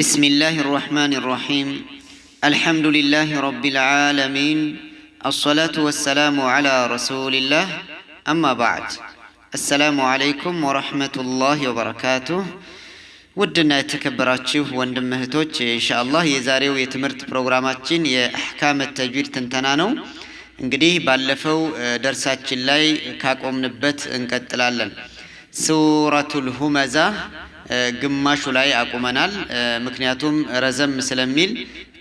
بسم الله الرحمن الرحيم الحمد لله رب العالمين الصلاة والسلام على رسول الله أما بعد السلام عليكم ورحمة الله وبركاته ودنا يتكبراتشوه واندمهتوش إن شاء الله يزاريو يتمرت بروغراماتشين يأحكام التجويد تنتنانو እንግዲህ ባለፈው ደርሳችን ላይ ካቆምንበት እንቀጥላለን ሱረቱል ሁመዛ ግማሹ ላይ አቁመናል ምክንያቱም ረዘም ስለሚል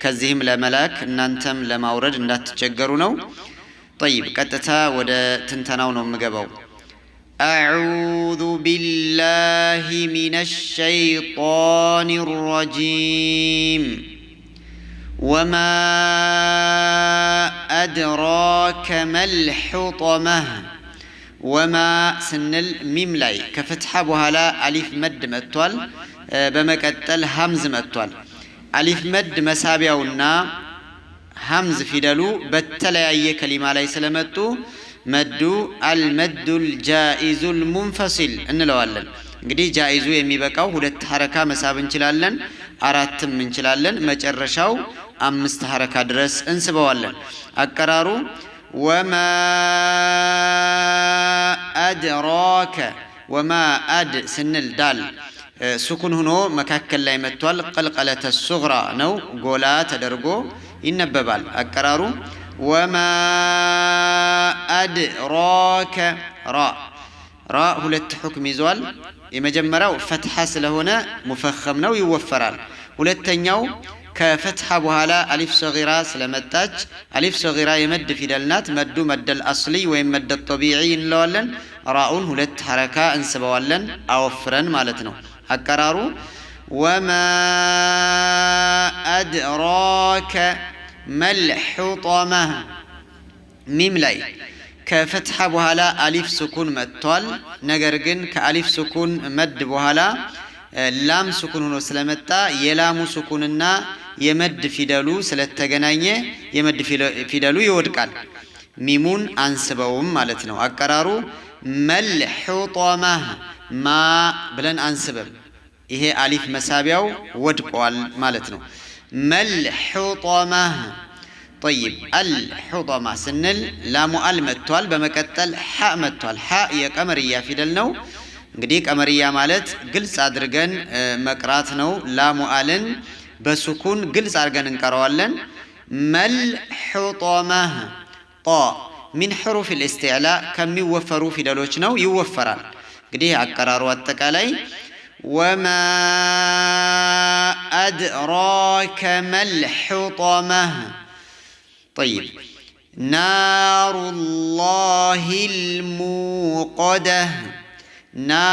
ከዚህም ለመላክ እናንተም ለማውረድ እንዳትቸገሩ ነው طيب ቀጥታ ወደ ትንተናው ነው የምገባው أعوذ بالله من الشيطان الرجيم وما أدراك ما الحطمة وما سنل ميم لاي كفتحة بهلا ألف مد متوال بمكتل همز متوال ألف مد مسابعونا همز في دلو بتلا أي كلمة لاي سلامتو مدو المد الجائز المنفصل إن لوالن قدي جائزو يمي بكاو هدت حركة مسابن چلالن أراتم من چلالن مجرشاو أمست حركة درس انسبوالن أكرارو وما أدراك وما أد سن الدال سكون هنو مكاكل لا يمتوال قلقلة الصغرى نو قولا تدرقو ينببال أكرارو وما أدراك راء هلت حكم زوال يمجمراو فتحة سلهنا مفخمنا ويوفرال هلت تنيو كفتحة بهلا ألف صغيرة سلمتاج ألف صغيرة يمد في دلنات مد مد الأصلي ويمد الطبيعي لولن راؤون هلت حركة انسبوالن أوفرن مالتنو أكرارو وما أدراك ما الحطمة ميم لاي كفتحة بهلا ألف سكون متوال نجرجن كألف سكون مد بهلا لام سكون هنا سلامتا يلام سكوننا يمد في دلو سلتجناية يمد في دلو يودكال ميمون أنسبهم مالتنا أكرارو ملحطمة ما بلن أنسبب إيه ألف مسابيو ودكوال مالتنا ملحطمة طيب الحطمة سنل لام المتوال بمكتل حاء متوال حاء يكمريا في دلنو እንግዲህ ቀመሪያ ማለት ግልጽ አድርገን መቅራት ነው ላሙ አለን በሱኩን ግልጽ አድርገን እንቀራዋለን መልሁጠመህ ጣ من حروف الاستعلاء ከሚወፈሩ ፊደሎች ነው ይወፈራል እንግዲህ አቀራሩ አጠቃላይ وما أدراك ما الحطمة طيب نار الله الموقدة نا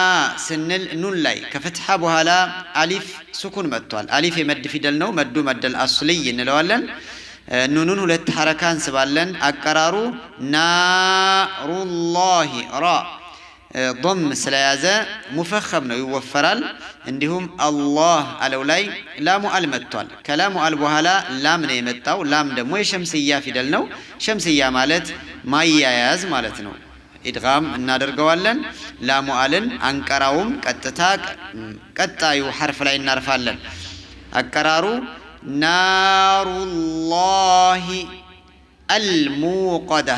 سنل نون لاي كفتحة بهلا ألف سكون متوال ألف يمد في دلنو مدو مد الأصلي نلوالن نونون هلت حركان سبالن أكرارو نار الله را ضم سلايازة مفخم يوفرال عندهم الله ألولاي لام المتوال كلام البهلا لام نيمتاو لام دمو شمسية في دلنو شمسية مالت ما ياياز مالتنو إدغام እናደርገዋለን ላሙ አለን አንቀራውም ቀጣዩ حرف ላይ እናርፋለን አቀራሩ ናሩላሂ الموقدة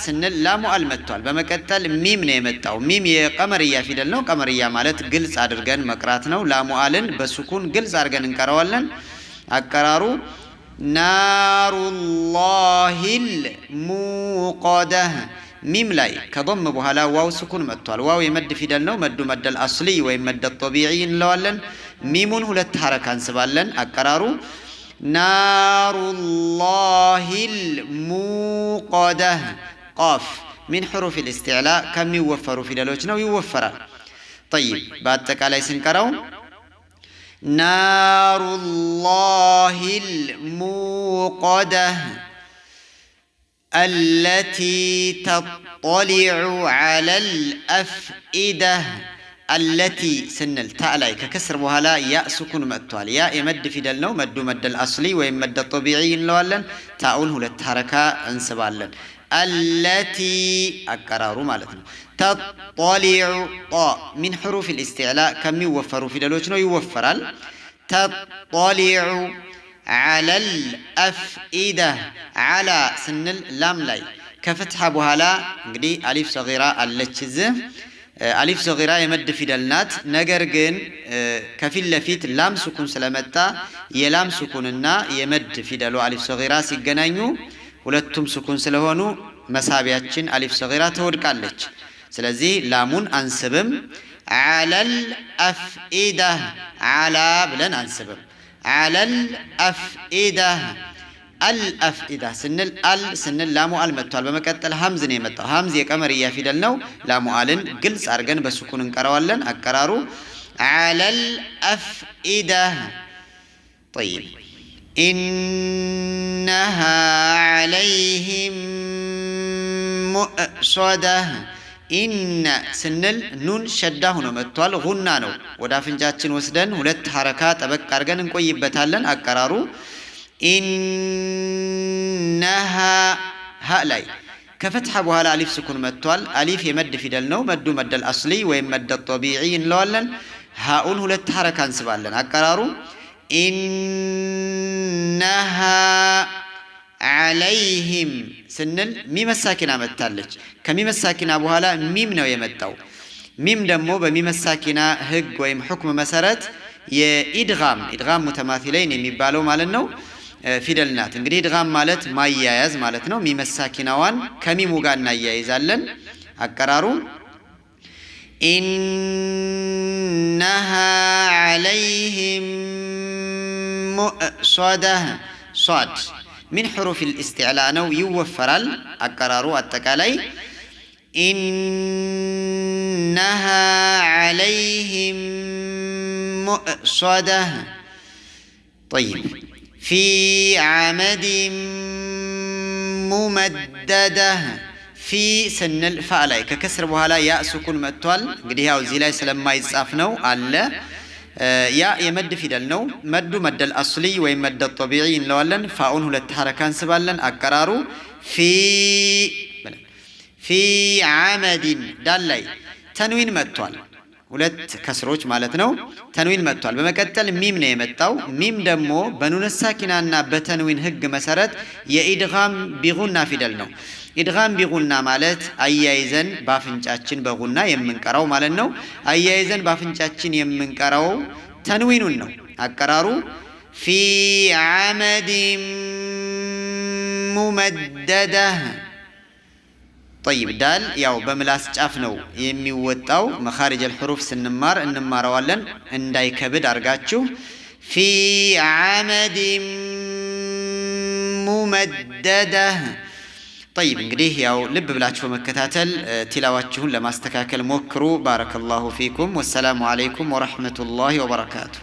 سنل ላሙ አልመጥቷል በመቀጠል ሚም ነው የመጣው ሚም የቀመርያ ፊደል ነው ቀመርያ ማለት ግልጽ አድርገን መቅራት ነው ላሙ አለን በሱኩን ግልጽ አድርገን እንቀራዋለን አቀራሩ ናሩላሂል ሙቀደህ ميم لاي كضم بهلا واو سكون متوال واو يمد في دلنو مد مد الأصلي ويمد الطبيعي لولن ميمون هلت حركة سبالن أقرارو نار الله الموقدة قاف من حروف الاستعلاء كم يوفر في دلوجنا ويوفر طيب بعد تكالي سنكرو نار الله الموقدة التي تطلع على الأفئدة التي سنل تألاي ككسر بهلا ياء سكون متوال ياء يمد في دلنو مد مد الأصلي ويمد الطبيعي لولن تاؤل هلت حركة انسبالن التي أكرار مالتنا تطلع طاء من حروف الاستعلاء كم يوفر في دلوجنا يوفرال ተጠሊዑ ዐለል አፍኢዳ ዐላ ስንል ላም ላይ ከፍትሐ በኋላ እንግዲህ አሊፍ ሰጊራ አለች። እዚህ አሊፍ ሰጊራ የመድ ፊደል ናት። ነገር ግን ከፊት ለፊት ላም ሱኩን ስለመጣ የላም ሱኩንና የመድ ፊደሉ አሊፍ ሰጊራ ሲገናኙ ሁለቱም ሱኩን ስለሆኑ መሳቢያችን አሊፍ ሰጊራ ትወድቃለች። ስለዚህ ላሙን አንስብም። ዐለል አፍኢዳ ዐላ ብለን አንስብም። ዐለል አፍኢዳ አልአፍኢዳ ስንል አል ስንል ላሙ አል መጥቷል። በመቀጠል ሀምዝ ነው የመጣው። ሀምዝ የቀመርያ ፊደል ነው። ላሙ አልን ግልጽ አድርገን በሱኩን እንቀረዋለን። አቀራሩ ዐለል አፍኢዳ። ጠይብ ኢነሃ ዐለይሂም ሙእሶዳ። ኢነ ስንል ኑን ሸዳ ሆኖ መጥቷል። ጉና ነው። ወደ አፍንጫችን ወስደን ሁለት ሐረካ ጠበቅ አድርገን እንቆይበታለን። አቀራሩ ኢነሃ ሀ ላይ ከፈትሐ በኋላ አሊፍ ስኩን መጥቷል። አሊፍ የመድ ፊደል ነው። መዱ መደል አስሊ ወይም መደ ጠቢዒ እንለዋለን። ሃኡን ሁለት ሐረካ እንስባለን። አቀራሩ ኢነሃ ዐለይሂም ስንል ሚመሳኪና መጥታለች። ከሚመሳኪና በኋላ ሚም ነው የመጣው። ሚም ደግሞ በሚመሳኪና ህግ ወይም ሁክም መሰረት የኢድጋም ሙተማሲለይን የሚባለው ማለት ነው ፊደል ናት። እንግዲህ ኢድጋም ማለት ማያያዝ ማለት ነው። ሚመሳኪናዋን ከሚሙ ጋር እናያይዛለን። አቀራሩ ኢነሃ ዐለይሂም ሙእሶዳ። ሷድ ሚን ሑሩፍ ልእስቲዕላ ነው፣ ይወፈራል። አቀራሩ አጠቃላይ ኢነሃ ዐለይሂም ሙእሶዳ። ጠይብ ፊ ዐመድን ሙመደዳ። ፊ ስንል ፋ ላይ ከከስር በኋላ ያ ሱኩን መጥቷል። እንግዲህ ያው እዚህ ላይ ስለማይጻፍ ነው አለ። ያ የመድ ፊደል ነው። መዱ መደል አስሊ ወይም መደ ጠቢዒ እንለዋለን። ፋኡን ሁለት ሐረካ እንስባለን። አቀራሩ ፊ ዐመድን ዳል ላይ ተንዊን መጥቷል። ሁለት ከስሮች ማለት ነው። ተንዊን መጥቷል። በመቀጠል ሚም ነው የመጣው። ሚም ደግሞ በኑን ሳኪናና በተንዊን ህግ መሰረት የኢድጋም ቢጉና ፊደል ነው። ኢድጋም ቢጉና ማለት አያይዘን በአፍንጫችን በጉና የምንቀራው ማለት ነው። አያይዘን በአፍንጫችን የምንቀራው ተንዊኑን ነው። አቀራሩ ፊ ዐመድን ሙመደዳ። ጠይብ ዳል ያው በምላስ ጫፍ ነው የሚወጣው። መኻሪጀል ሑሩፍ ስንማር እንማረዋለን። እንዳይከብድ አርጋችሁ ፊ ዐመድን ሙመደዳ። ጠይብ እንግዲህ ያው ልብ ብላችሁ በመከታተል ቲላዋችሁን ለማስተካከል ሞክሩ። ባረከላሁ ፊኩም። ወሰላሙ አለይኩም ወረሕመቱላሂ ወበረካቱ።